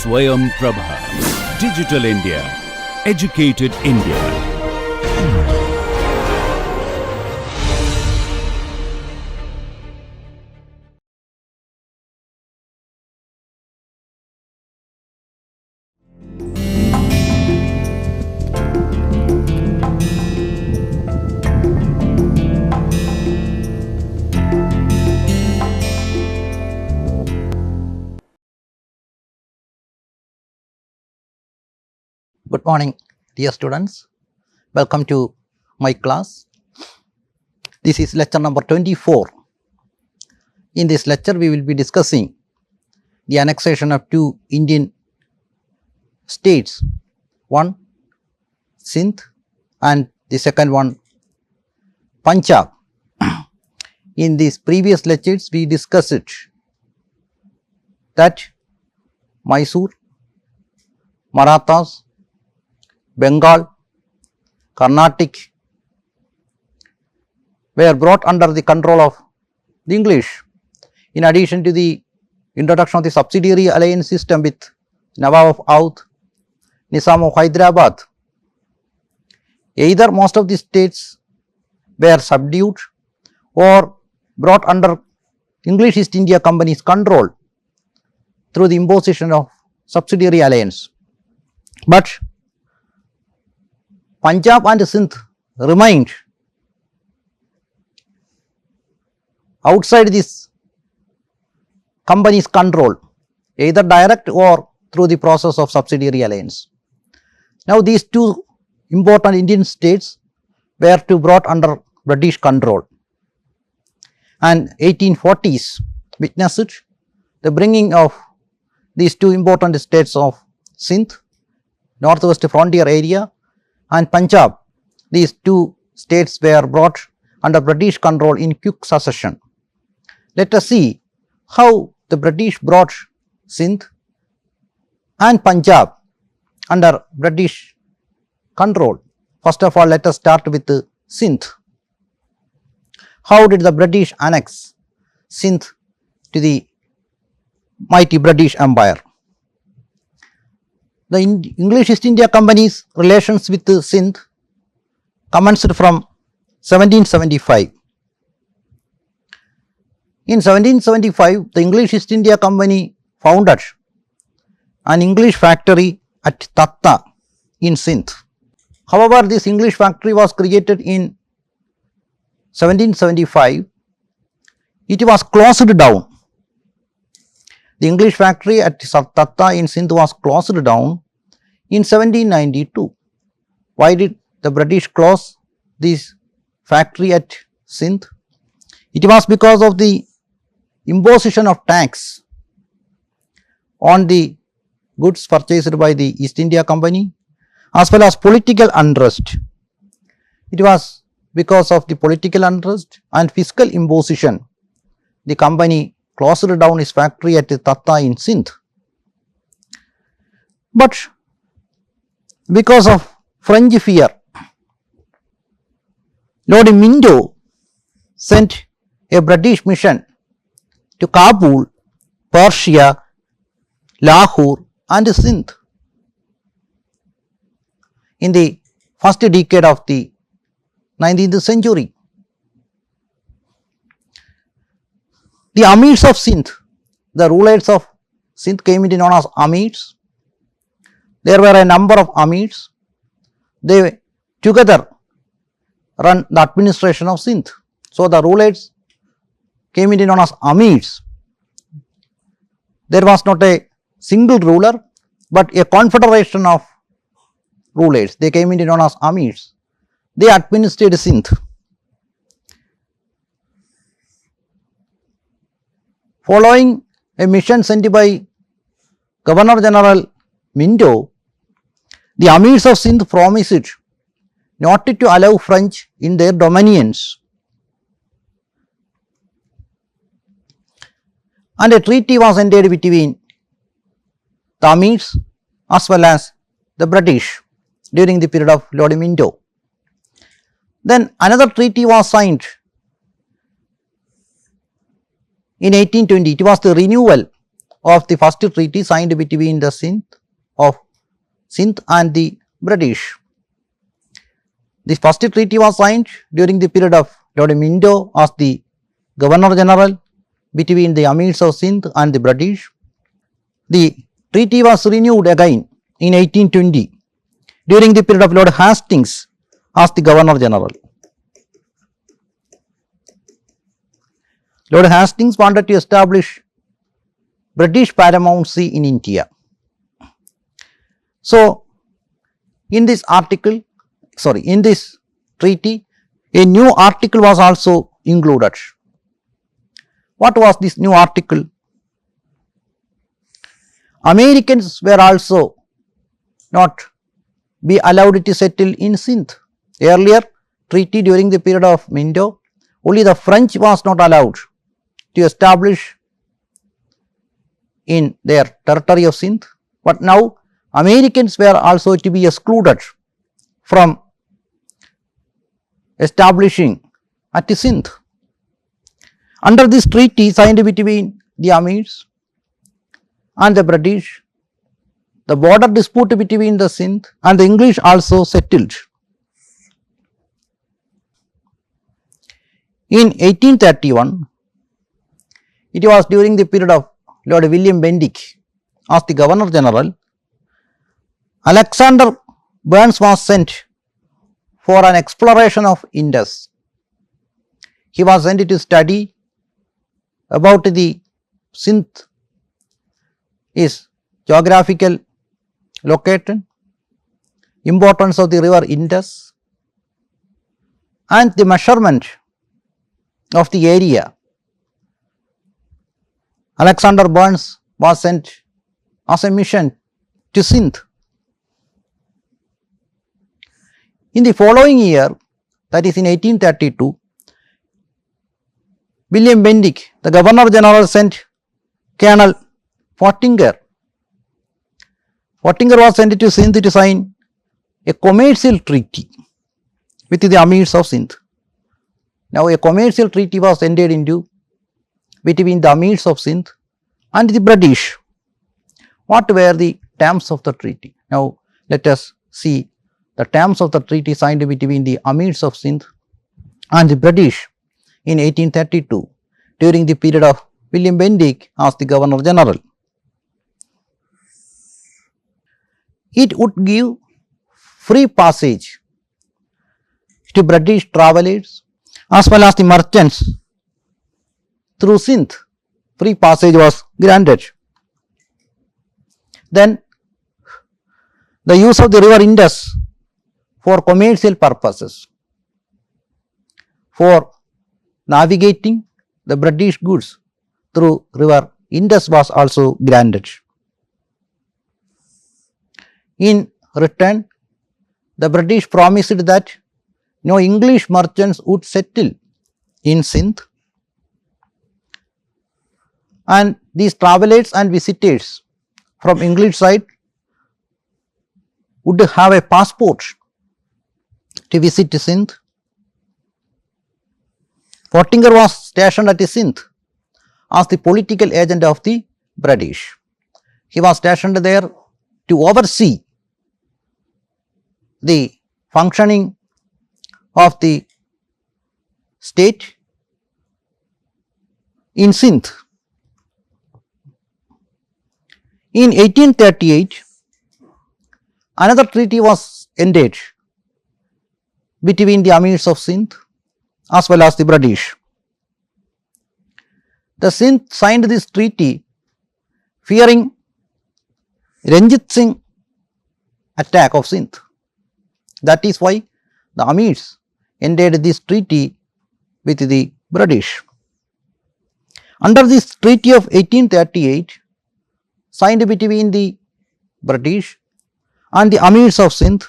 SwayamPrabha. Digital India. Educated India. Good morning, dear students. Welcome to my class. This is lecture number 24. In this lecture, we will be discussing the annexation of two Indian states, one Sindh and the second one Punjab. In these previous lectures, we discussed that Mysore, Marathas, Bengal, Carnatic were brought under the control of the English. In addition to the introduction of the subsidiary alliance system with Nawab of Oudh, Nizam of Hyderabad, either most of the states were subdued or brought under English East India Company's control through the imposition of subsidiary alliance. But Punjab and Sindh remained outside this company's control, either direct or through the process of subsidiary alliance. Now, these two important Indian states were to brought under British control, and 1840s witnessed the bringing of these two important states of Sindh, northwest frontier area, and Punjab. These two states were brought under British control in quick succession. Let us see how the British brought Sindh and Punjab under British control. First of all, let us start with Sindh. How did the British annex Sindh to the mighty British Empire? The English East India Company's relations with Sindh commenced from 1775. In 1775, the English East India Company founded an English factory at Tatta in Sindh. However, this English factory was created in 1775. It was closed down. The English factory at Tatta in Sindh was closed down in 1792. Why did the British close this factory at Sindh? It was because of the imposition of tax on the goods purchased by the East India Company, as well as political unrest. It was because of the political unrest and fiscal imposition the company closed down its factory at Tatta in Sindh. But because of French fear, Lord Minto sent a British mission to Kabul, Persia, Lahore and Sindh in the first decade of the 19th century. The Amirs of Sindh, the rulers of Sindh came to be known as Amirs. There were a number of Amirs. They together run the administration of Sindh. So, the rulers came to be known as Amirs. There was not a single ruler, but a confederation of rulers. They came to be known as Amirs. They administered Sindh. Following a mission sent by Governor General Minto, the Amirs of Sindh promised not to allow French in their dominions, and a treaty was entered between the Amirs as well as the British during the period of Lord Minto. Then another treaty was signed in 1820. It was the renewal of the first treaty signed between the Sindh and the British. The first treaty was signed during the period of Lord Minto as the Governor General between the Amirs of Sindh and the British. The treaty was renewed again in 1820 during the period of Lord Hastings as the Governor General. Lord Hastings wanted to establish British paramountcy in India. So, in this treaty, a new article was also included. What was this new article? Americans were also not be allowed to settle in Sindh. Earlier treaty during the period of Minto, only the French was not allowed to establish in their territory of Sindh, but now Americans were also to be excluded from establishing at Sindh. Under this treaty signed between the Amirs and the British, the border dispute between the Sindh and the English also settled. In 1831, it was during the period of Lord William Bentinck as the Governor General, Alexander Burnes was sent for an exploration of Indus. He was sent to study about the Sindh, its geographical location, importance of the river Indus, and the measurement of the area. Alexander Burnes was sent as a mission to Sindh. In the following year, that is in 1832, William Bentinck, the Governor General, sent Colonel Pottinger. Pottinger was sent to Sindh to sign a commercial treaty with the Amirs of Sindh. Now, a commercial treaty was entered into between the Amirs of Sindh and the British. What were the terms of the treaty? Now, let us see the terms of the treaty signed between the Amirs of Sindh and the British in 1832 during the period of William Bentinck as the Governor General. It would give free passage to British travellers as well as the merchants through Sindh. Free passage was granted. Then the use of the river Indus for commercial purposes, for navigating the British goods through river Indus was also granted. In return, the British promised that no English merchants would settle in Sindh, and these travellers and visitors from English side would have a passport to visit Sindh. Pottinger was stationed at Sindh as the political agent of the British. He was stationed there to oversee the functioning of the state in Sindh. In 1838, another treaty was ended between the Amirs of Sindh as well as the British. The Sindh signed this treaty fearing Ranjit Singh attack of Sindh. That is why the Amirs ended this treaty with the British. Under this treaty of 1838, signed between the British and the Amirs of Sindh,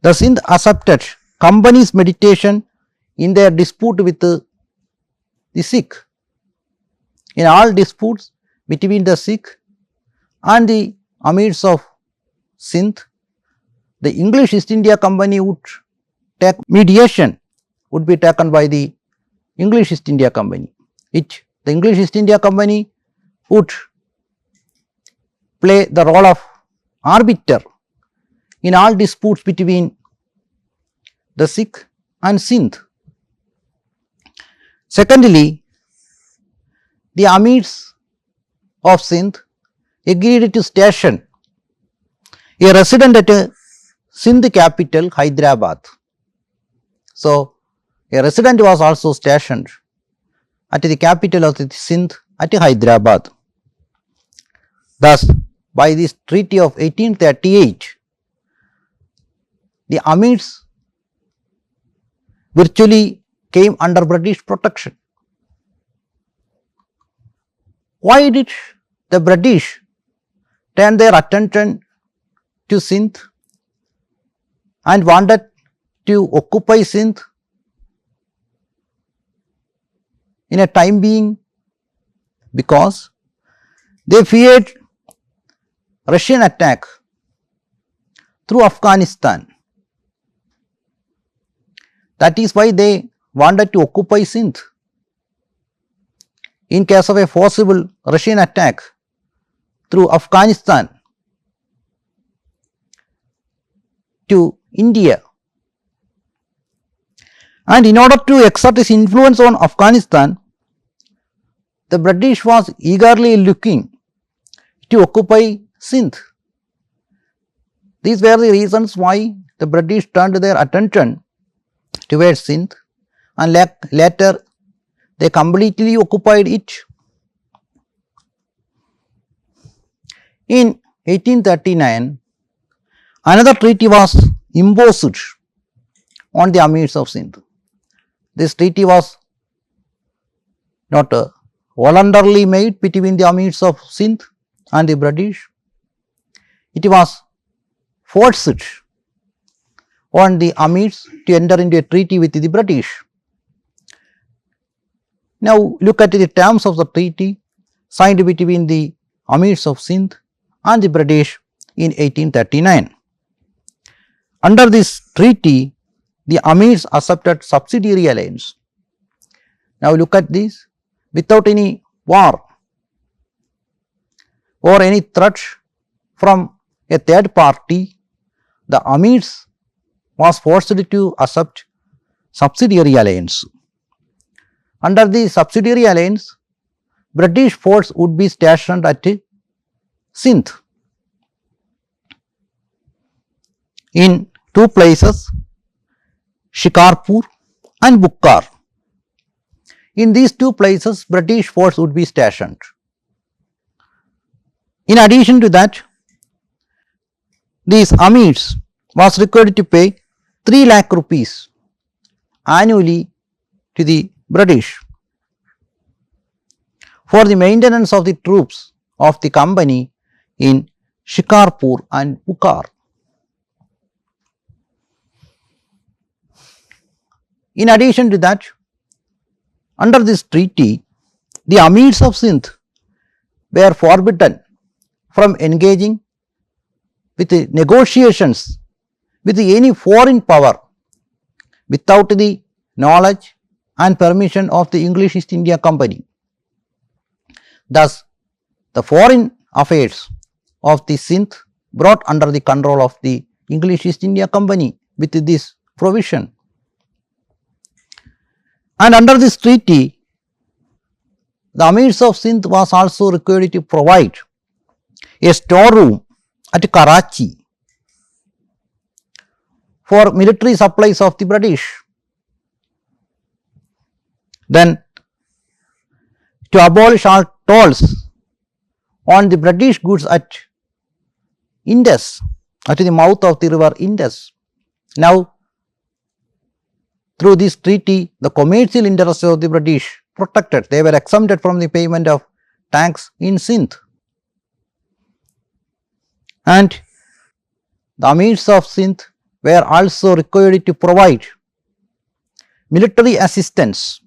the Sindh accepted company's mediation in their dispute with the Sikh. In all disputes between the Sikh and the Amirs of Sindh, the English East India Company would take mediation, would be taken by the English East India Company. The English East India Company would play the role of arbiter in all disputes between the Sikh and Sindh. Secondly, the Amirs of Sindh agreed to station a resident at a Sindh capital Hyderabad. So, a resident was also stationed at the capital of the Sindh at Hyderabad. Thus, by this treaty of 1838, the Amirs virtually came under British protection. Why did the British turn their attention to Sindh and wanted to occupy Sindh in a time being? Because they feared Russian attack through Afghanistan. That is why they wanted to occupy Sindh. In case of a possible Russian attack through Afghanistan to India, and in order to exert its influence on Afghanistan, the British was eagerly looking to occupy Sindh. These were the reasons why the British turned their attention towards Sindh, and later they completely occupied it. In 1839, another treaty was imposed on the Amirs of Sindh. This treaty was not voluntarily made between the Amirs of Sindh and the British. It was forced on the Amirs to enter into a treaty with the British. Now, look at the terms of the treaty signed between the Amirs of Sindh and the British in 1839. Under this treaty, the Amirs accepted subsidiary alliance. Now, look at this. Without any war or any threat from a third party, the Amirs was forced to accept subsidiary alliance. Under the subsidiary alliance, British force would be stationed at Sindh in two places, Shikarpur and Bukkar. In these two places, British force would be stationed. In addition to that, these Amirs was required to pay 3 lakh rupees annually to the British for the maintenance of the troops of the company in Shikarpur and Bukkar. In addition to that, under this treaty, the Amirs of Sindh were forbidden from engaging with the negotiations with any foreign power without the knowledge and permission of the English East India Company. Thus, the foreign affairs of the Sindh brought under the control of the English East India Company with this provision. And under this treaty, the Amirs of Sindh was also required to provide a storeroom at Karachi for military supplies of the British. Then, to abolish all tolls on the British goods at Indus, at the mouth of the river Indus. Now, through this treaty, the commercial interests of the British protected. They were exempted from the payment of tax in Sindh. And the Amirs of Sindh were also required to provide military assistance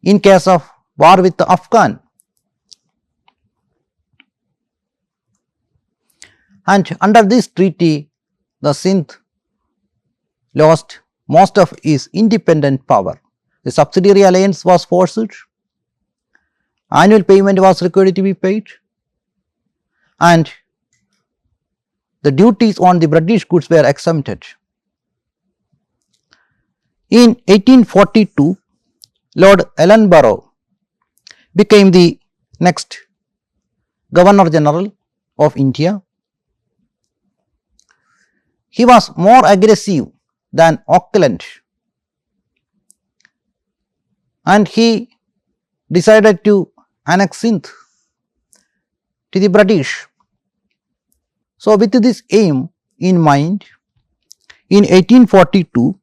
in case of war with the Afghan. And under this treaty, the Sindh lost most of its independent power. The subsidiary alliance was forced annual payment was required to be paid, and the duties on the British goods were exempted. In 1842, Lord Ellenborough became the next Governor General of India. He was more aggressive than Auckland, and he decided to annex Sindh to the British. So, with this aim in mind, in 1842,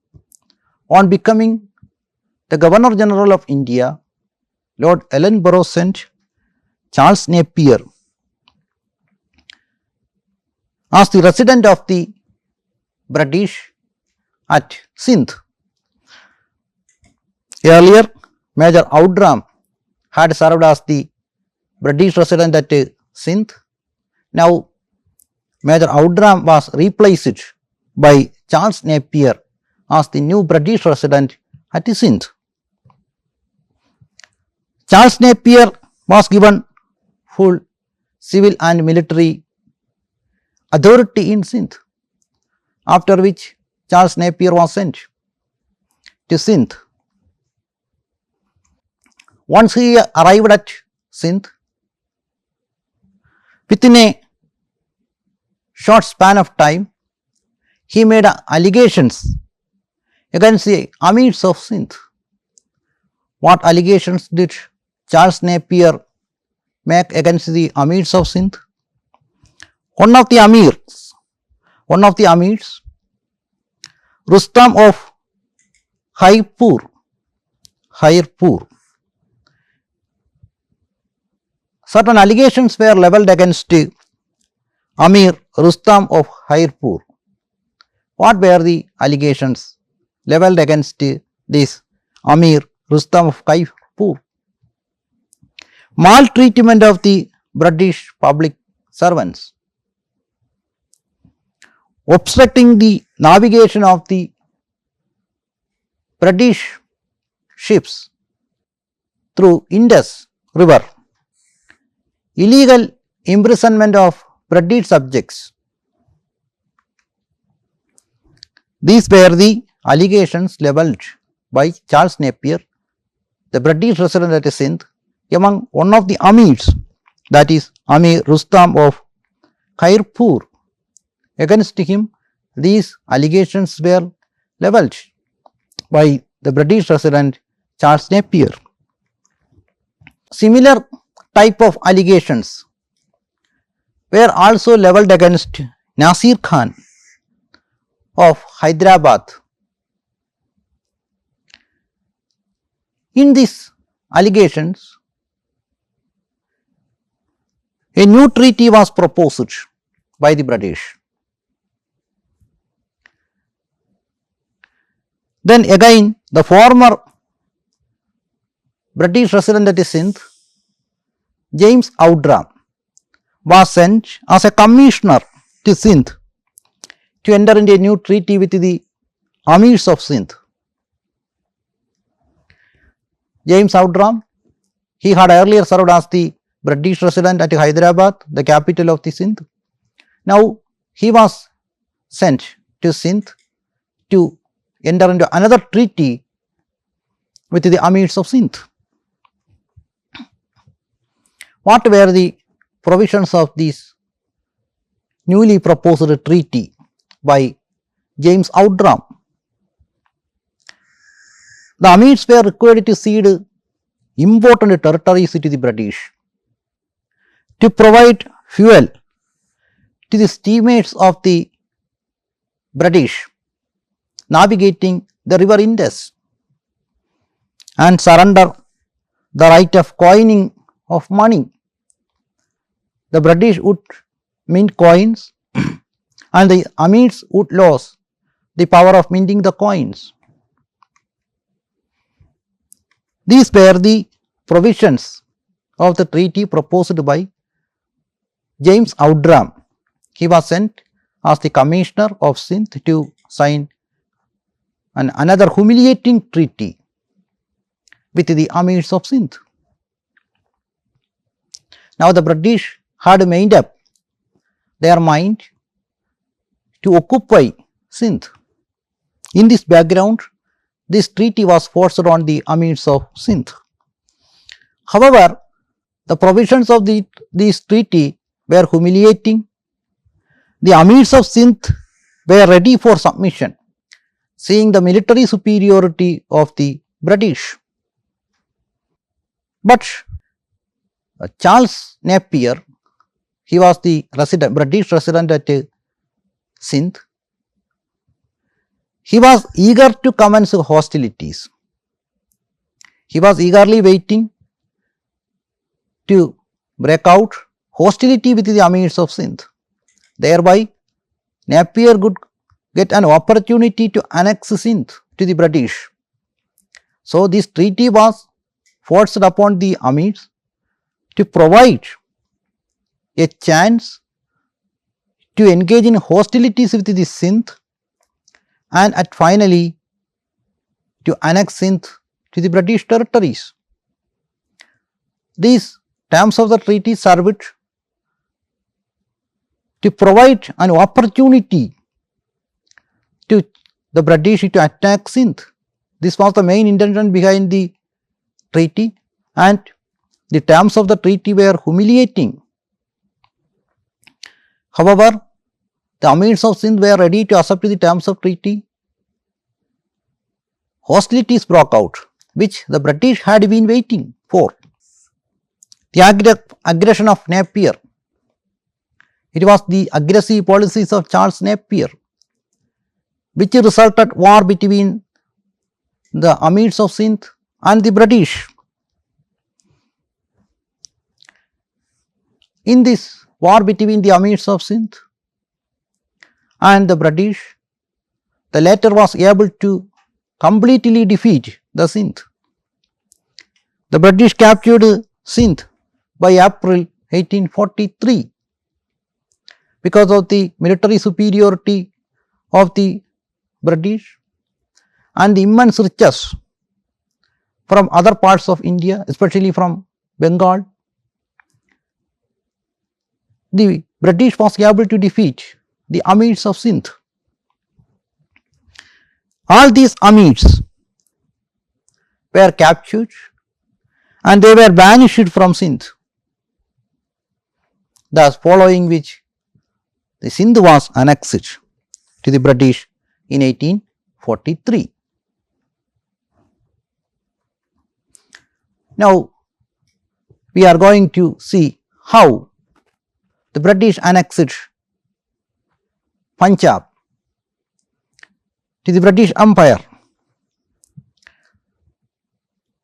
on becoming the Governor General of India, Lord Ellenborough sent Charles Napier as the resident of the British at Sindh. Earlier, Major Outram had served as the British resident at Sindh. Now, Major Outram was replaced by Charles Napier as the new British resident at Sindh. Charles Napier was given full civil and military authority in Sindh, after which Charles Napier was sent to Sindh. Once he arrived at Sindh, within a short span of time, he made allegations against the Amirs of Sindh. What allegations did Charles Napier make against the Amirs of Sindh? One of the Amirs, Rustam of Hairpur, certain allegations were levelled against Amir Rustam of Hairpur. What were the allegations levelled against this Amir Rustam of Hairpur? Maltreatment of the British public servants, obstructing the navigation of the British ships through Indus River, illegal imprisonment of British subjects. These were the allegations levelled by Charles Napier, the British resident at Sindh, among one of the Amirs, that is Amir Rustam of Hairpur. Against him, these allegations were levelled by the British resident Charles Napier. Similar type of allegations were also levelled against Nasir Khan of Hyderabad. In these allegations, a new treaty was proposed by the British. Then again, the former British resident at Sindh, James Outram, was sent as a commissioner to Sindh to enter into a new treaty with the Amirs of Sindh. James Outram, he had earlier served as the British resident at Hyderabad, the capital of the Sindh. Now he was sent to Sindh to enter into another treaty with the Amirs of Sindh. What were the provisions of this newly proposed treaty by James Outram? The Amirs were required to cede important territories to the British, to provide fuel to the steamers of the British navigating the river Indus, and surrender the right of coining of money. The British would mint coins and the Amirs would lose the power of minting the coins. These were the provisions of the treaty proposed by James Outram. He was sent as the commissioner of Sindh to sign another humiliating treaty with the Amirs of Sindh. Now the British had made up their mind to occupy Sindh. In this background, this treaty was forced on the Amirs of Sindh. However, the provisions of this treaty were humiliating. The Amirs of Sindh were ready for submission, seeing the military superiority of the British. But Charles Napier, he was the British resident at Sindh. He was eager to commence hostilities. He was eagerly waiting to break out hostility with the Amirs of Sindh. Thereby, Napier could get an opportunity to annex Sindh to the British. So, this treaty was forced upon the Amirs to provide a chance to engage in hostilities with the Sindh and finally to annex Sindh to the British territories. These terms of the treaty served to provide an opportunity to the British to attack Sindh. This was the main intention behind the treaty, and the terms of the treaty were humiliating. However, the Amirs of Sindh were ready to accept the terms of treaty. Hostilities broke out, which the British had been waiting for. The aggression of Napier. It was the aggressive policies of Charles Napier which resulted war between the Amirs of Sindh and the British. In this war between the Amirs of Sindh and the British, the latter was able to completely defeat the Sindh. The British captured Sindh by April 1843 because of the military superiority of the British and the immense riches from other parts of India, especially from Bengal. The British was able to defeat the Amirs of Sindh. All these Amirs were captured and they were banished from Sindh. Thus, following which the Sindh was annexed to the British in 1843. Now, we are going to see how the British annexed Punjab to the British Empire.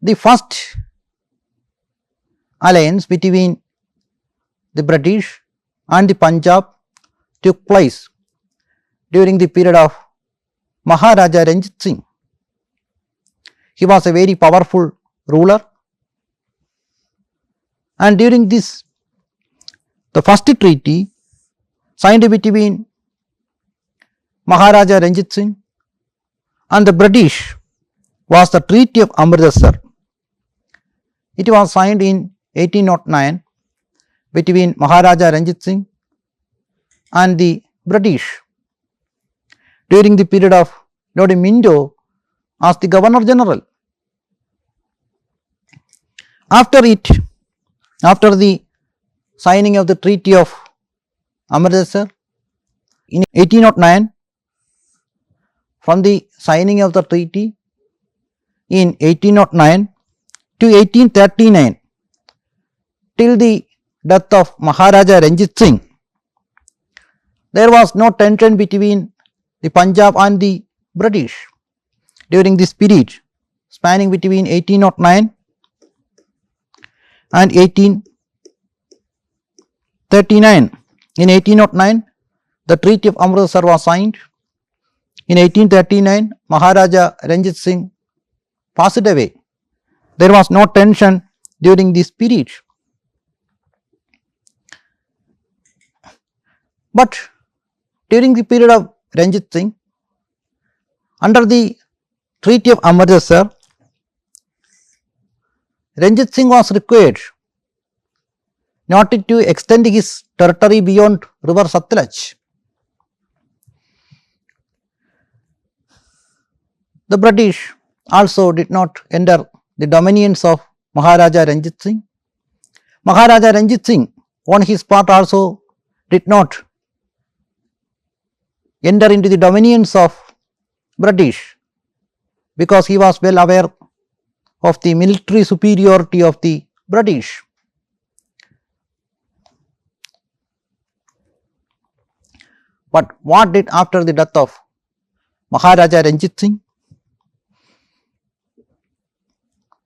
The first alliance between the British and the Punjab took place during the period of Maharaja Ranjit Singh. He was a very powerful ruler, and during this, the first treaty signed between Maharaja Ranjit Singh and the British was the Treaty of Amritsar. It was signed in 1809 between Maharaja Ranjit Singh and the British during the period of Lord Minto as the Governor General. After the signing of the Treaty of Amritsar in 1809, from the signing of the treaty in 1809 to 1839 till the death of Maharaja Ranjit Singh, there was no tension between the Punjab and the British during this period spanning between 1809 and 1839. In 1809, the Treaty of Amritsar was signed. In 1839, Maharaja Ranjit Singh passed away. There was no tension during this period. But during the period of Ranjit Singh, under the Treaty of Amritsar, Ranjit Singh was required not to extend his territory beyond river Satluj. The British also did not enter the dominions of Maharaja Ranjit Singh. Maharaja Ranjit Singh on his part also did not enter into the dominions of British, because he was well aware of the military superiority of the British. But what did after the death of Maharaja Ranjit Singh?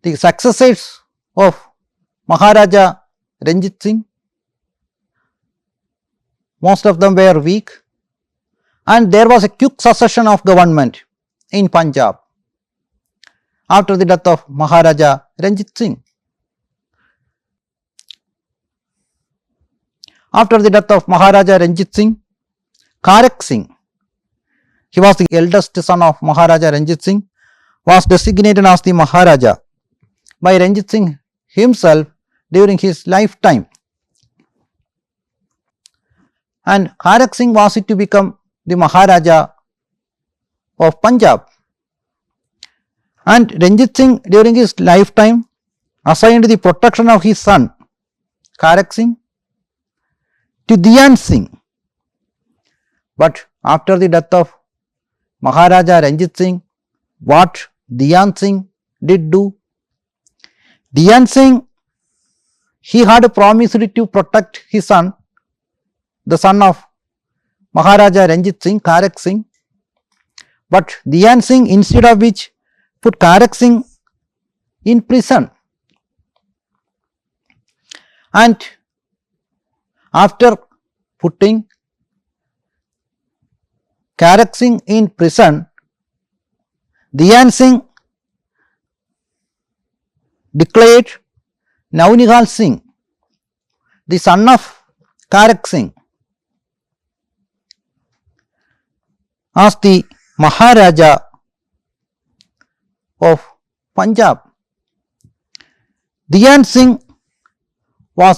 The successors of Maharaja Ranjit Singh, most of them were weak, and there was a quick succession of government in Punjab after the death of Maharaja Ranjit Singh. After the death of Maharaja Ranjit Singh, Karak Singh, he was the eldest son of Maharaja Ranjit Singh, was designated as the Maharaja by Ranjit Singh himself during his lifetime. And Karak Singh was to become the Maharaja of Punjab. And Ranjit Singh during his lifetime assigned the protection of his son Karak Singh to Dhyan Singh. But after the death of Maharaja Ranjit Singh, what Dhyan Singh did do? Dhyan Singh, he had promised to protect his son, the son of Maharaja Ranjit Singh, Karak Singh. But Dhyan Singh, instead of which, put Karak Singh in prison. And after putting Karak Singh in prison, Dhyan Singh declared Naunihal Singh, the son of Karak Singh, as the Maharaja of Punjab. Dhyan Singh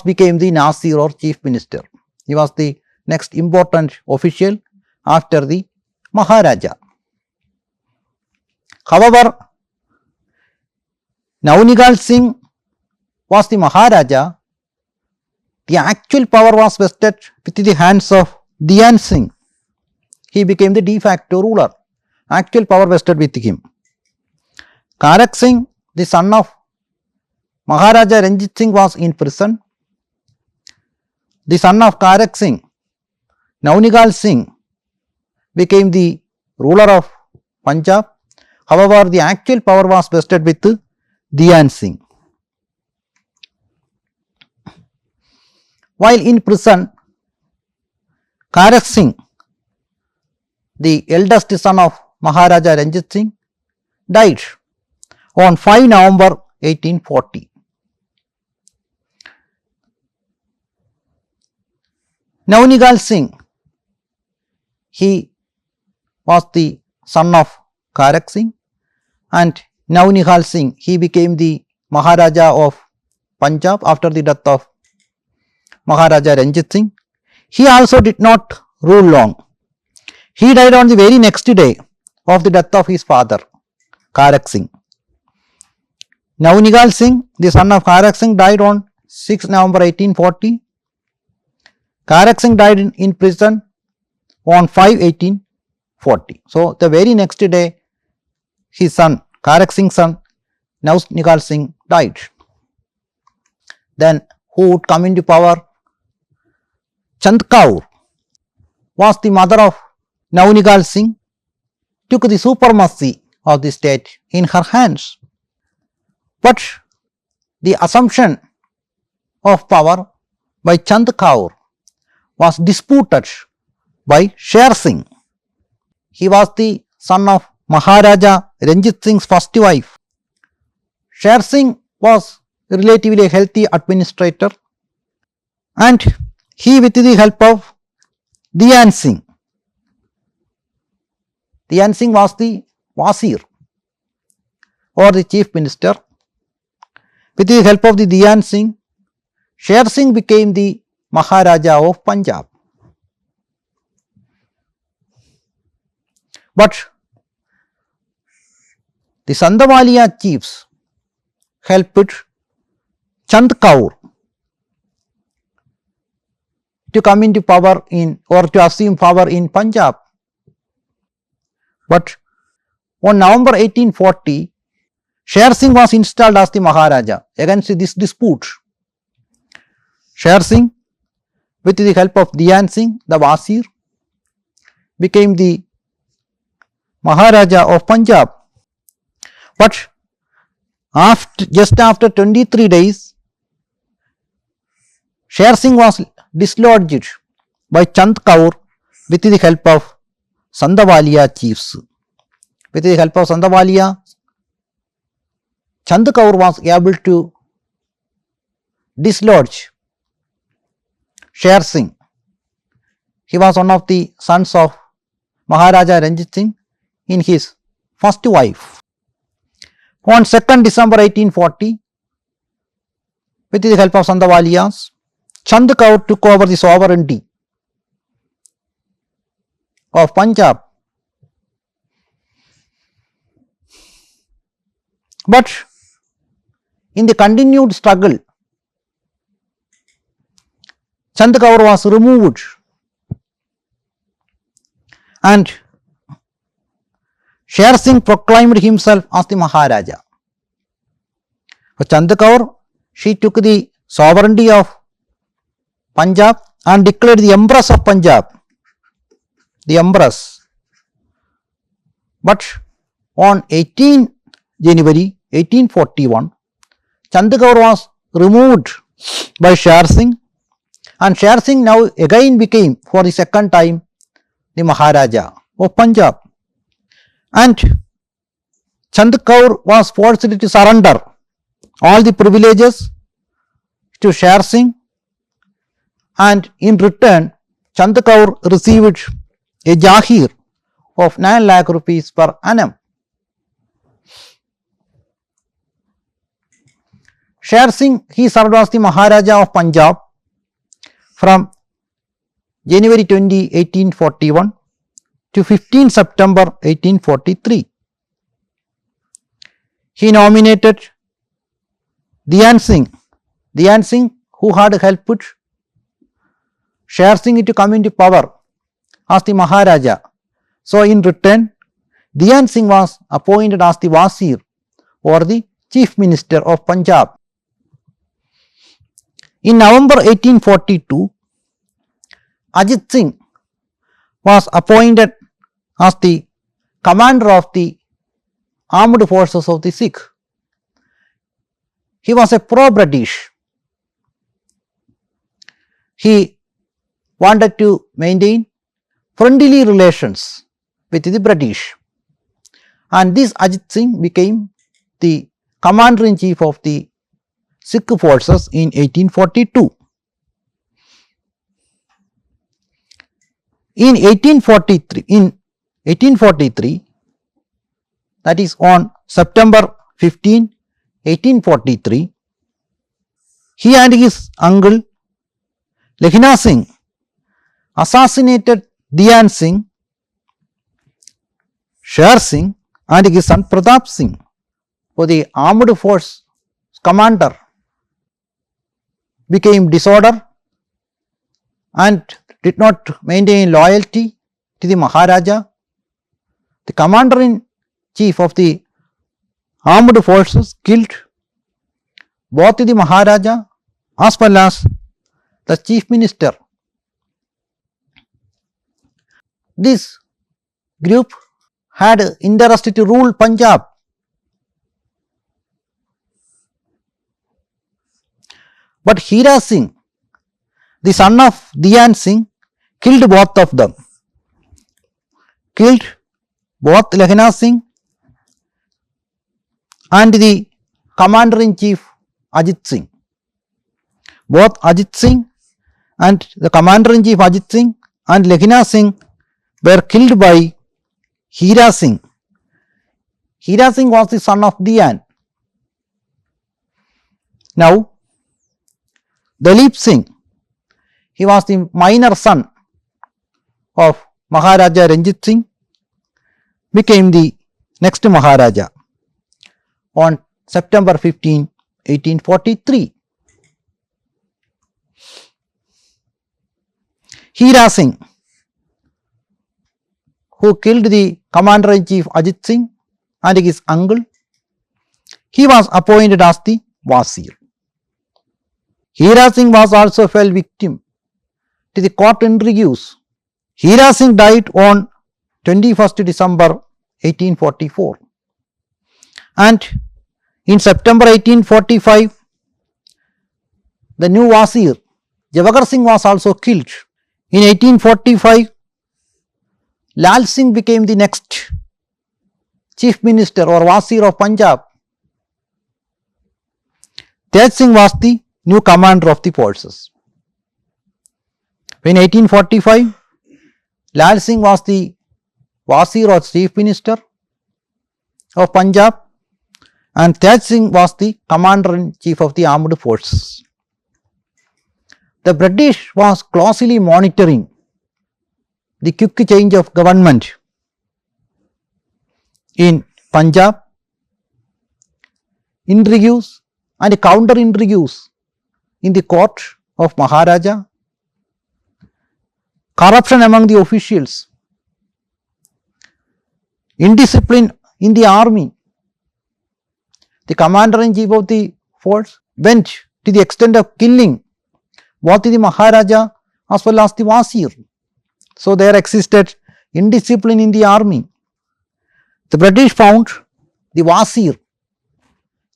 became the Nasir or chief minister. He was the next important official after the Maharaja. However, Naunihal Singh was the Maharaja. The actual power was vested with the hands of Dhyan Singh. He became the de facto ruler. Actual power vested with him. Karak Singh, the son of Maharaja Ranjit Singh, was in prison. The son of Karak Singh, Naunihal Singh, became the ruler of Punjab. However, the actual power was vested with Dhyan Singh. While in prison, Karak Singh, the eldest son of Maharaja Ranjit Singh, died on 5 November 1840. Naunihal Singh, he was the son of Karak Singh, and Naunihal Singh, he became the Maharaja of Punjab after the death of Maharaja Ranjit Singh. He also did not rule long. He died on the very next day of the death of his father, Karak Singh. Naunihal Singh, the son of Karak Singh, died on 6 November 1840. Karak Singh died in prison on 5 1840. So, the very next day, his son, Karak Singh's son, Naunihal Singh, died. Then, who would come into power? Chand Kaur was the mother of Naunihal Singh, took the supremacy of the state in her hands. But the assumption of power by Chand Kaur was disputed by Sher Singh. He was the son of Maharaja Ranjit Singh's first wife. Sher Singh was relatively a healthy administrator, and he, with the help of Dhyan Singh, Dhyan Singh was the Wazir or the chief minister. With the help of the Dhyan Singh, Sher Singh became the Maharaja of Punjab. But the Sandavalia chiefs helped Chand Kaur to come into power in or to assume power in Punjab. But on November 1840, Sher Singh was installed as the Maharaja. Against this dispute, Sher Singh, with the help of Dhyan Singh, the Wazir, became the Maharaja of Punjab. But just after 23 days, Sher Singh was dislodged by Chand Kaur with the help of Sandavalia chiefs. With the help of Sandavalia, Chand Kaur was able to dislodge Sher Singh. He was one of the sons of Maharaja Ranjit Singh in his first wife. On 2nd December 1840, with the help of Sandavalias, Chand Kaur took over the sovereignty of Punjab. But in the continued struggle, Chand Kaur was removed and Sher Singh proclaimed himself as the Maharaja. For Chand Kaur, she took the sovereignty of Punjab and declared the Empress of Punjab, the Empress. But on 18 January 1841, Chand Kaur was removed by Sher Singh, and Sher Singh now again became for the second time the Maharaja of Punjab. And Chand Kaur was forced to surrender all the privileges to Sher Singh, and in return Chand Kaur received a jahir of 9 lakh rupees per annum. Sher Singh, he served as the Maharaja of Punjab from January 20, 1841 to 15 September 1843. He nominated Dhyan Singh, who had helped Sher Singh to come into power as the Maharaja. So in return, Dhyan Singh was appointed as the Wazir or the Chief Minister of Punjab. In November 1842, Ajit Singh was appointed as the commander of the armed forces of the Sikh. He was a pro-British. He wanted to maintain friendly relations with the British, and this Ajit Singh became the commander-in-chief of the Sikh forces in 1842. In 1843, that is on September 15, 1843, he and his uncle Lekhina Singh assassinated Dhyan Singh, Sher Singh and his son Pratap Singh, for the armed force commander became disorder and did not maintain loyalty to the Maharaja. The commander-in-chief of the armed forces killed both the Maharaja as well as the chief minister. This group had interest to rule Punjab. But Hira Singh, the son of Dhyan Singh, killed both of them. Killed both Lekhina Singh and the commander-in-chief Ajit Singh. Both Ajit Singh and the commander-in-chief Ajit Singh and Lekhina Singh were killed by Hira Singh. Hira Singh was the son of Dhyan. Now, Dalip Singh, he was the minor son of Maharaja Ranjit Singh, became the next Maharaja on September 15, 1843. Hira Singh, who killed the Commander-in-Chief Ajit Singh and his uncle, he was appointed as the Wazir. Hira Singh was also fell victim to the court intrigues. Hira Singh died on 21st December 1844, and in September 1845, the new Wazir Javagar Singh was also killed. In 1845, Lal Singh became the next Chief Minister or Wazir of Punjab. Tej Singh was the new commander of the forces. In 1845, Lal Singh was the Wazir or Chief Minister of Punjab, and Tej Singh was the Commander-in-Chief of the Armed Forces. The British was closely monitoring the quick change of government in Punjab. Intrigues and counter-intrigues in the court of Maharaja, corruption among the officials, indiscipline in the army. The Commander-in-Chief of the force went to the extent of killing both the Maharaja as well as the Wazir. So there existed indiscipline in the army. The British found the Wazir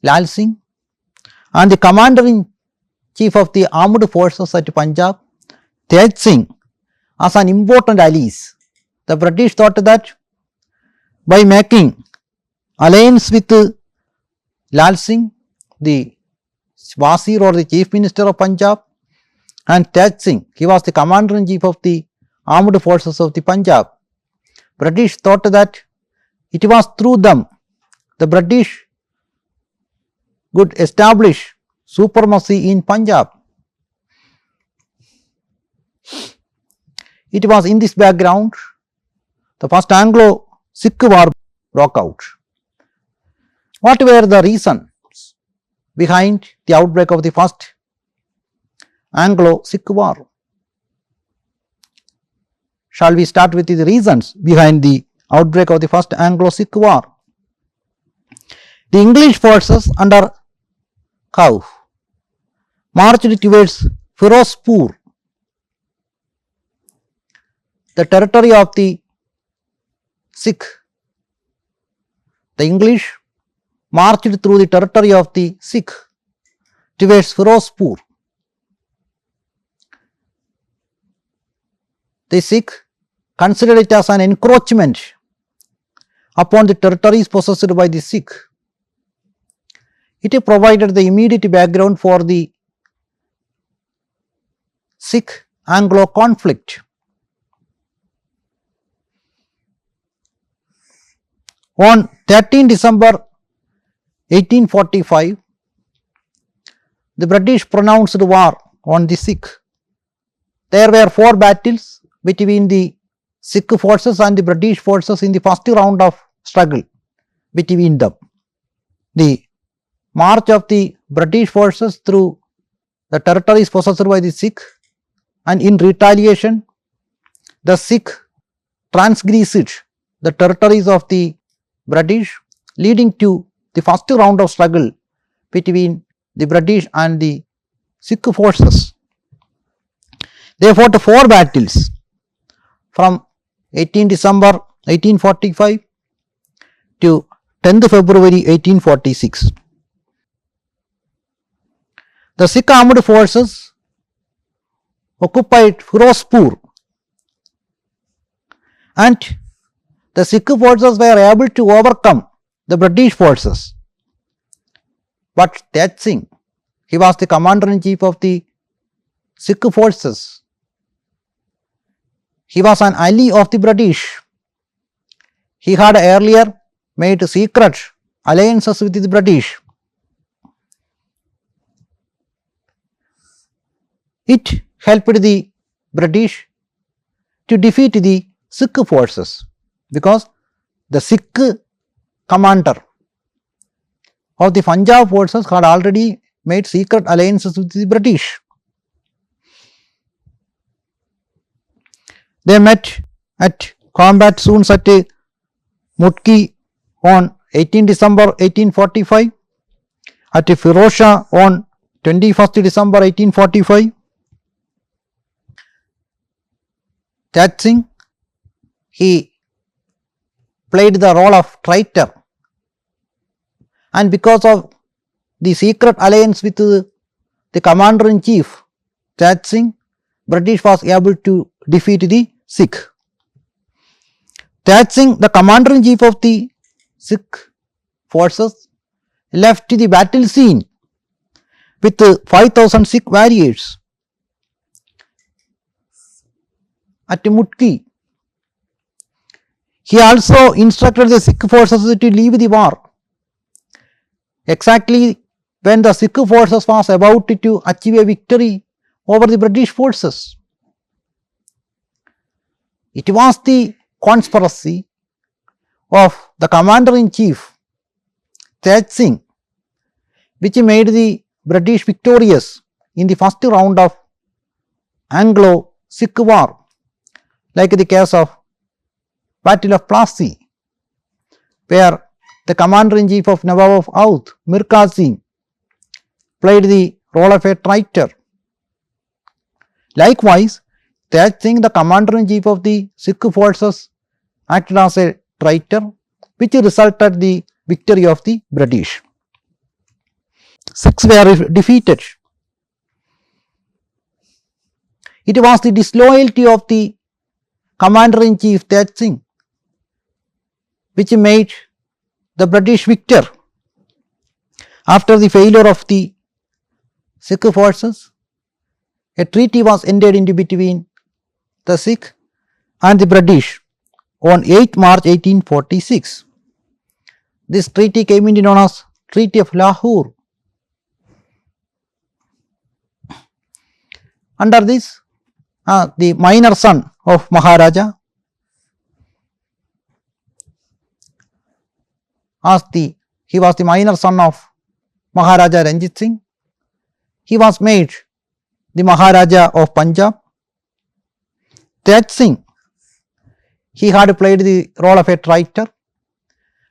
Lal Singh and the Commander-in-Chief of the Armed Forces at Punjab, Tej Singh, as an important allies. The British thought that by making alliance with Lal Singh, the Wazir or the Chief Minister of Punjab, and Tej Singh, he was the Commander-in-Chief of the Armed Forces of the Punjab. British thought that it was through them the British could establish supremacy in Punjab. It was in this background the first Anglo-Sikh war broke out. What were the reasons behind the outbreak of the first Anglo-Sikh war? Shall we start with the reasons behind the outbreak of the first Anglo-Sikh war? The English forces under Howe marched towards Firozpur, the territory of the Sikh. The English marched through the territory of the Sikh towards Firozpur. The Sikh considered it as an encroachment upon the territories possessed by the Sikh. It provided the immediate background for the Sikh-Anglo conflict. On 13 December 1845, the British pronounced war on the Sikh. There were 4 battles between the Sikh forces and the British forces in the first round of struggle between them. The march of the British forces through the territories possessed by the Sikh, and in retaliation the Sikh transgressed the territories of the British, leading to the first round of struggle between the British and the Sikh forces. They fought 4 battles from 18 December 1845 to 10th February 1846. The Sikh armed forces occupied Firozpur, and the Sikh forces were able to overcome the British forces. But Tej Singh, he was the Commander-in-Chief of the Sikh forces. He was an ally of the British. He had earlier made secret alliances with the British. It helped the British to defeat the Sikh forces, because the Sikh commander of the Punjab forces had already made secret alliances with the British. They met at combat zones at Mutki on 18 December 1845, at Firozshah on 21st December 1845. That Singh, he played the role of traitor, and because of the secret alliance with the commander-in-chief That Singh, British was able to defeat the Sikh. That Singh, the commander-in-chief of the Sikh forces, left the battle scene with 5,000 Sikh warriors at Mutki. He also instructed the Sikh forces to leave the war. Exactly when the Sikh forces was about to achieve a victory over the British forces. It was the conspiracy of the commander-in-chief That Singh which made the British victorious in the first round of Anglo-Sikh war, like the case of Battle of Plassey, where the commander-in-chief of Nawab of Oudh, Mir Qasim, played the role of a traitor. Likewise, That Singh, the commander-in-chief of the Sikh forces, acted as a traitor, which resulted the victory of the British. Sikhs were defeated. It was the disloyalty of the commander-in-chief That Singh which made the British victor. After the failure of the Sikh forces, a treaty was entered into between the Sikh and the British on 8 March 1846. This treaty came into known as Treaty of Lahore. Under this, the minor son of Maharaja he was the minor son of Maharaja Ranjit Singh. He was made the Maharaja of Punjab. That Singh, he had played the role of a traitor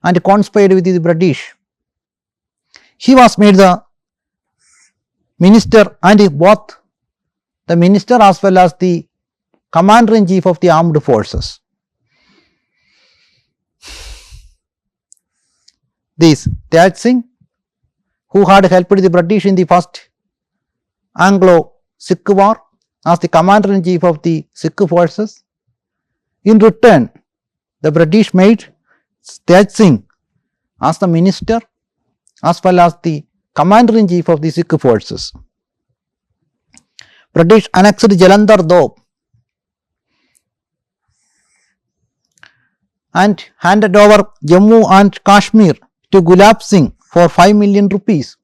and conspired with the British. He was made the minister, and both the minister as well as the commander-in-chief of the armed forces. This That Singh, who had helped the British in the first Anglo-Sikh war as the commander-in-chief of the Sikh forces, in return the British made That Singh as the minister as well as the commander-in-chief of the Sikh forces. British annexed Jalandhar Doab and handed over Jammu and Kashmir to Gulab Singh for 5 million rupees.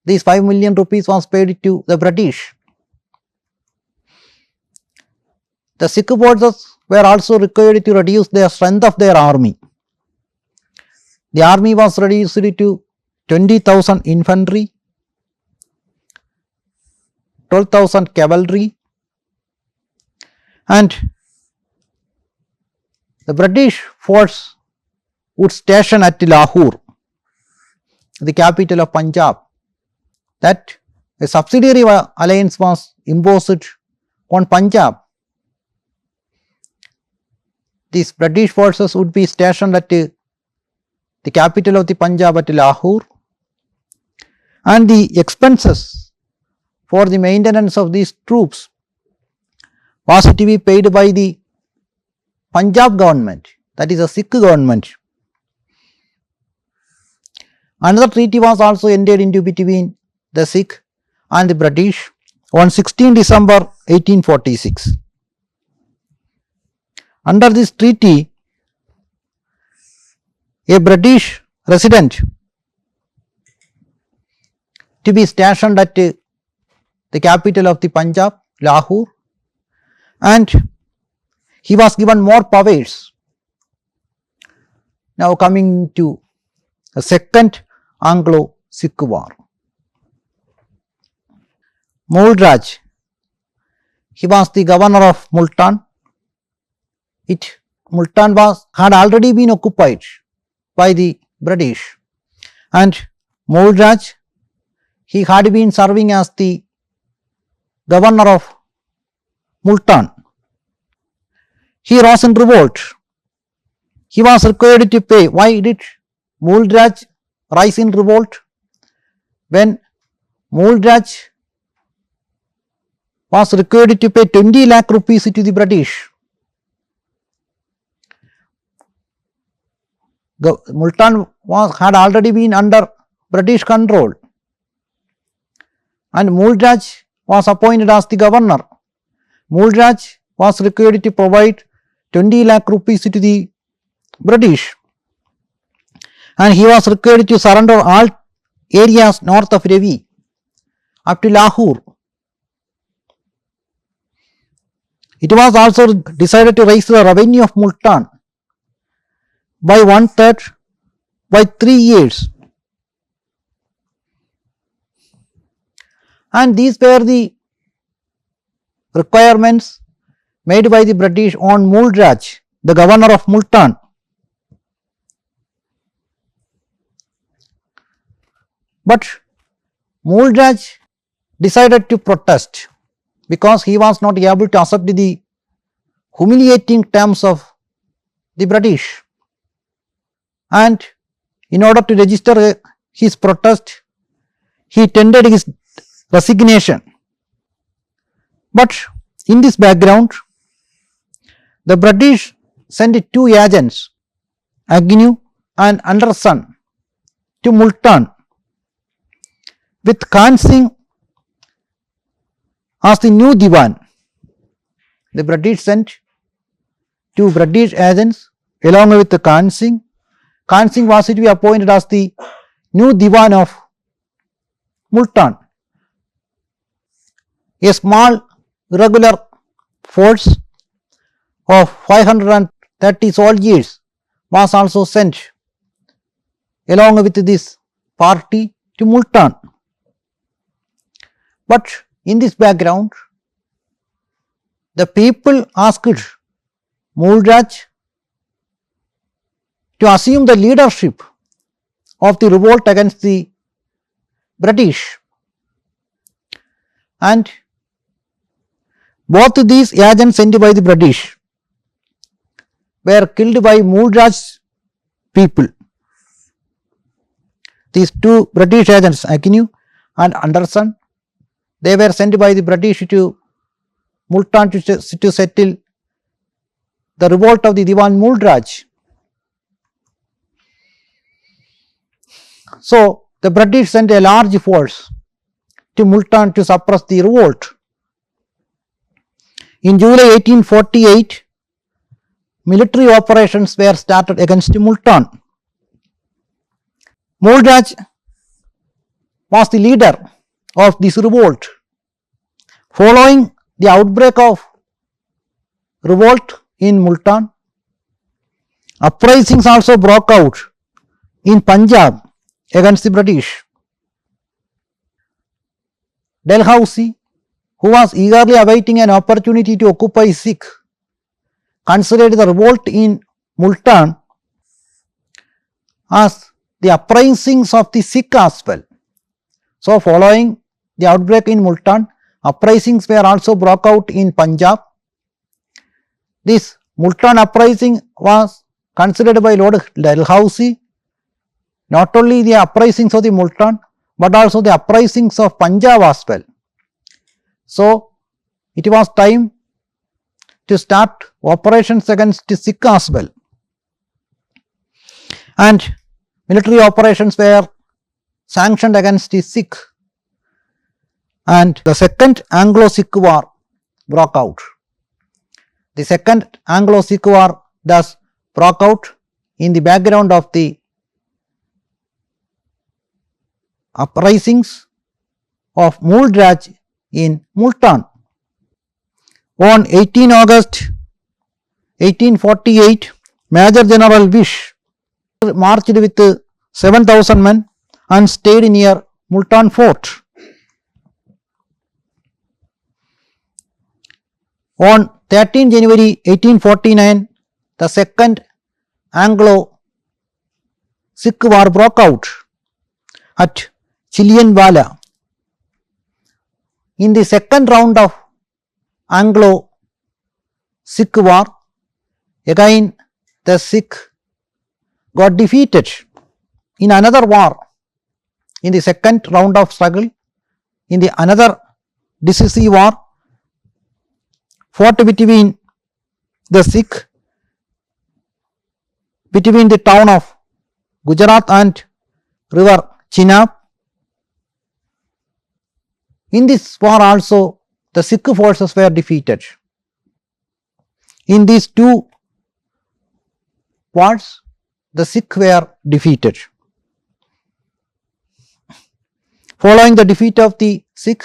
These 5 million rupees was paid to the British. The Sikh forces were also required to reduce the strength of their army. The army was reduced to 20,000 infantry, 12,000 cavalry, and the British force would station at Lahore, the capital of Punjab. That a subsidiary alliance was imposed on Punjab. These British forces would be stationed at the capital of the Punjab at Lahore, and the expenses for the maintenance of these troops was to be paid by the Punjab government, that is a Sikh government. Another treaty was also entered into between the Sikh and the British on 16 December 1846. Under this treaty, a British resident to be stationed at the the capital of the Punjab, Lahore, and he was given more powers. Now coming to the second Anglo-Sikh War. Mulraj, he was the governor of Multan. Multan had already been occupied by the British, and Mulraj, he had been serving as the governor of Multan. He rose in revolt. He was required to pay. Why did Mulraj rise in revolt? When Mulraj was required to pay 20 lakh rupees to the British. Multan had already been under British control, and Mulraj was appointed as the governor. Mulraj was required to provide 20 lakh rupees to the British, and he was required to surrender all areas north of Ravi up to Lahore. It was also decided to raise the revenue of Multan by 1/3 by 3 years, and these were the requirements made by the British on Mulraj, the governor of Multan. But Mulraj decided to protest because he was not able to accept the humiliating terms of the British, and in order to register his protest, he tendered his resignation. But in this background, the British sent 2 agents, Agnew and Anderson, to Multan with Khan Singh as the new Diwan. The British sent 2 British agents along with the Khan Singh. Khan Singh was to be appointed as the new Diwan of Multan. A small irregular force of 530 soldiers was also sent along with this party to Multan. But in this background, the people asked Mulraj to assume the leadership of the revolt against the British, and both these agents sent by the British were killed by Mulraj's people. These 2 British agents, Agnew and Anderson, they were sent by the British to Multan to settle the revolt of the Diwan Mulraj. So the British sent a large force to Multan to suppress the revolt. In July 1848, military operations were started against Multan. Mulraj was the leader of this revolt. Following the outbreak of revolt in Multan, uprisings also broke out in Punjab against the British. Dalhousie, who was eagerly awaiting an opportunity to occupy Sikh, considered the revolt in Multan as the uprisings of the Sikh as well. So following the outbreak in Multan, uprisings were also broke out in Punjab. This Multan uprising was considered by Lord Dalhousie not only the uprisings of the Multan but also the uprisings of Punjab as well. So it was time to start operations against the Sikh as well, and military operations were sanctioned against the Sikh, and the second Anglo-Sikh War broke out. The second Anglo-Sikh War thus broke out in the background of the uprisings of Mulraj in Multan. On 18 August 1848, Major General Wish marched with 7,000 men and stayed near Multan fort. On 13 January 1849, the second Anglo-Sikh war broke out at Chilianwala. In the second round of Anglo-Sikh war, again the Sikh got defeated. In another war, in the second round of struggle, in the another decisive war fought between the Sikh between the town of Gujarat and river Chenab. In this war also the Sikh forces were defeated. In these two wars the Sikh were defeated. Following the defeat of the Sikh,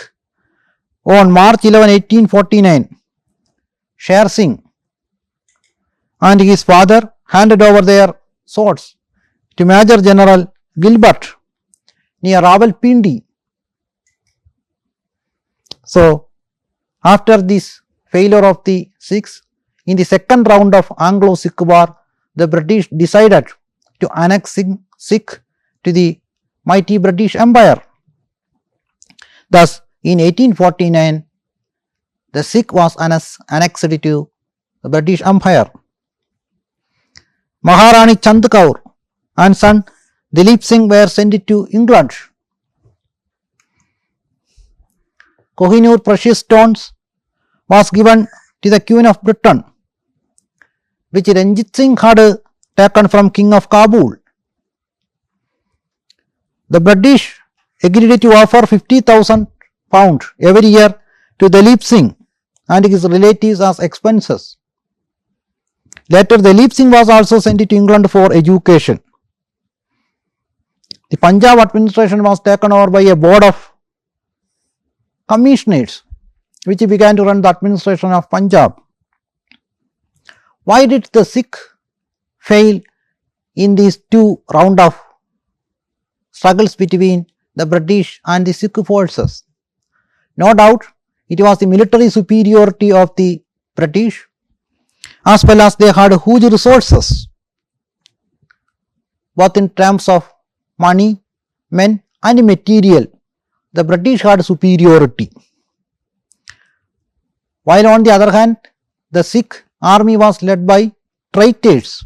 on March 11, 1849, Sher Singh and his father handed over their swords to Major General Gilbert near Rawalpindi. So, after this failure of the Sikhs, in the second round of Anglo-Sikh war, the British decided to annex Sikh to the mighty British Empire. Thus, in 1849, the Sikh was annexed to the British Empire. Maharani Chand Kaur and son Dilip Singh were sent to England. Kohinoor precious stones was given to the Queen of Britain, which Ranjit Singh had taken from King of Kabul. The British agreed to offer £50,000 every year to Dilip Singh and his relatives as expenses. Later, Dilip Singh was also sent to England for education. The Punjab administration was taken over by a board of commissioners which began to run the administration of Punjab. Why did the Sikh fail in these two rounds of struggles between the British and the Sikh forces? No doubt it was the military superiority of the British, as well as they had huge resources both in terms of money, men and material. The British had superiority, while on the other hand the Sikh army was led by traitors.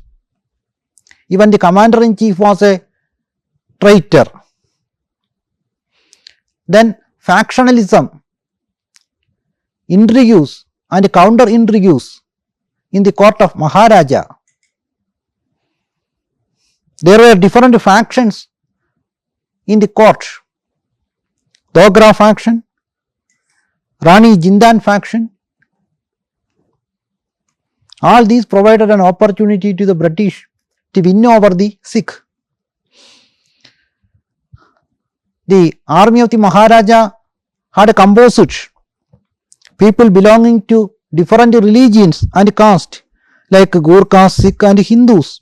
Even the commander-in-chief was a traitor. Then factionalism, intrigues and counter-intrigues in the court of Maharaja. There were different factions in the court. Dogra faction, Rani Jindan faction. All these provided an opportunity to the British to win over the Sikh. The army of the Maharaja had a composite, people belonging to different religions and castes like Gurkhas, Sikh and Hindus.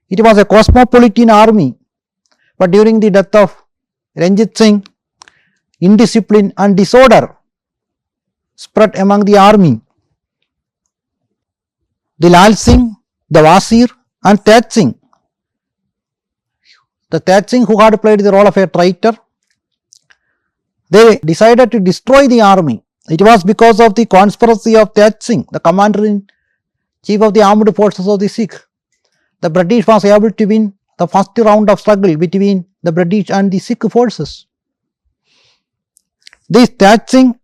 It was a cosmopolitan army, but during the death of Ranjit Singh, indiscipline and disorder spread among the army. The Lal Singh, the Wazir and Tej Singh. The Tej Singh, who had played the role of a traitor, they decided to destroy the army. It was because of the conspiracy of Tej Singh, the commander-in-chief of the armed forces of the Sikh. The British was able to win the first round of struggle between the British and the Sikh forces. This Tej Singh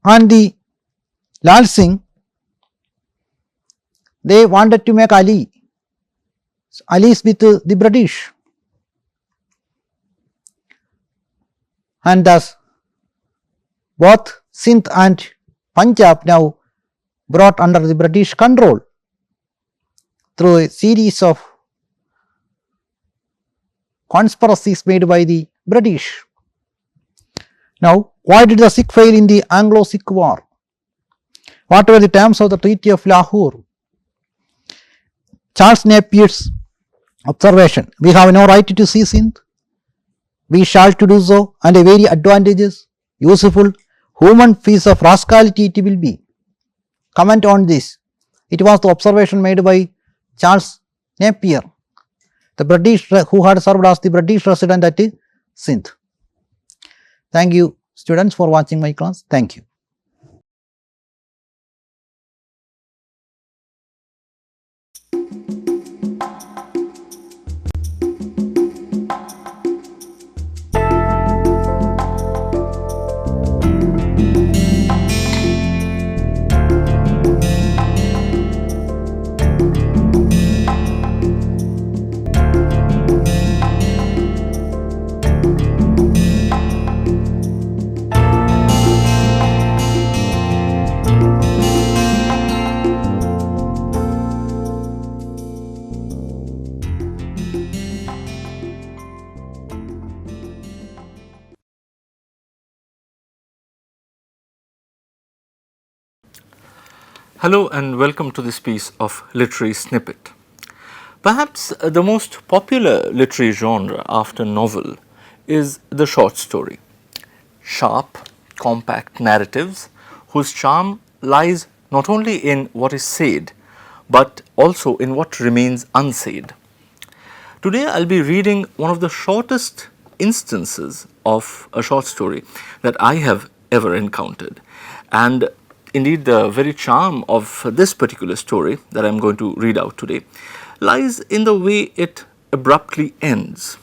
and the Lal Singh, they wanted to make allies with the British, and thus both Sindh and Punjab now brought under the British control through a series of conspiracies made by the British. Now, why did the Sikh fail in the Anglo-Sikh War? What were the terms of the Treaty of Lahore? Charles Napier's observation, we have no right to see Sindh, we shall to do so, and a very advantageous, useful, human piece of rascality it will be. Comment on this. It was the observation made by Charles Napier, the British who had served as the British resident at Sindh. Thank you students for watching my class. Thank you. Hello and welcome to this piece of literary snippet. Perhaps the most popular literary genre after novel is the short story. Sharp, compact narratives whose charm lies not only in what is said but also in what remains unsaid. Today I'll be reading one of the shortest instances of a short story that I have ever encountered, and indeed, the very charm of this particular story that I am going to read out today lies in the way it abruptly ends.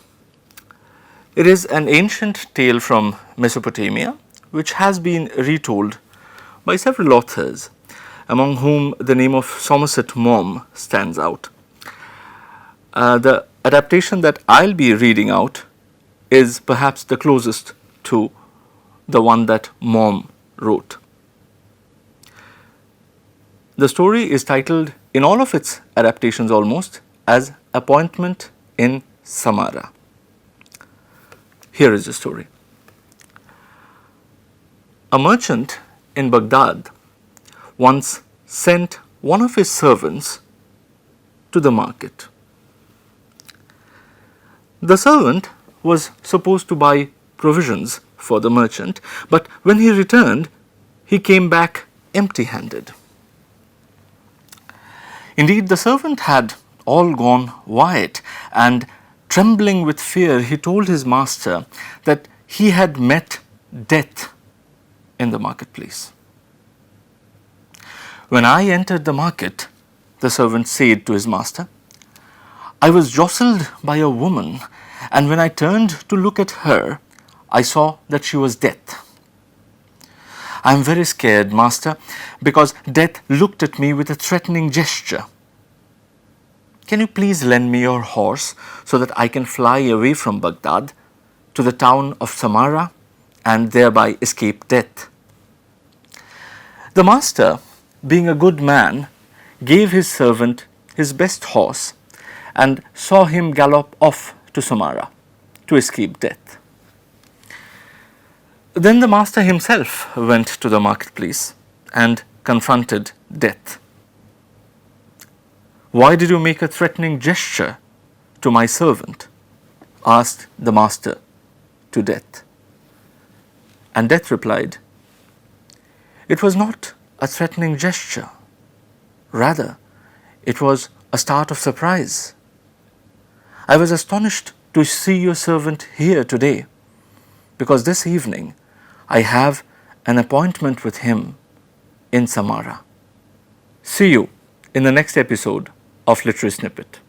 It is an ancient tale from Mesopotamia which has been retold by several authors, among whom the name of Somerset Maugham stands out. The adaptation that I'll be reading out is perhaps the closest to the one that Maugham wrote. The story is titled, in all of its adaptations almost, as Appointment in Samarra. Here is the story. A merchant in Baghdad once sent one of his servants to the market. The servant was supposed to buy provisions for the merchant, but when he returned, he came back empty-handed. Indeed, the servant had all gone white, and trembling with fear, he told his master that he had met death in the marketplace. When I entered the market, the servant said to his master, I was jostled by a woman, and when I turned to look at her, I saw that she was death. I am very scared, master, because death looked at me with a threatening gesture. Can you please lend me your horse so that I can fly away from Baghdad to the town of Samarra and thereby escape death? The master, being a good man, gave his servant his best horse and saw him gallop off to Samarra to escape death. Then the master himself went to the marketplace and confronted death. Why did you make a threatening gesture to my servant? Asked the master to death. And death replied, it was not a threatening gesture. Rather, it was a start of surprise. I was astonished to see your servant here today, because this evening I have an appointment with him in Samarra. See you in the next episode of Literary Snippet.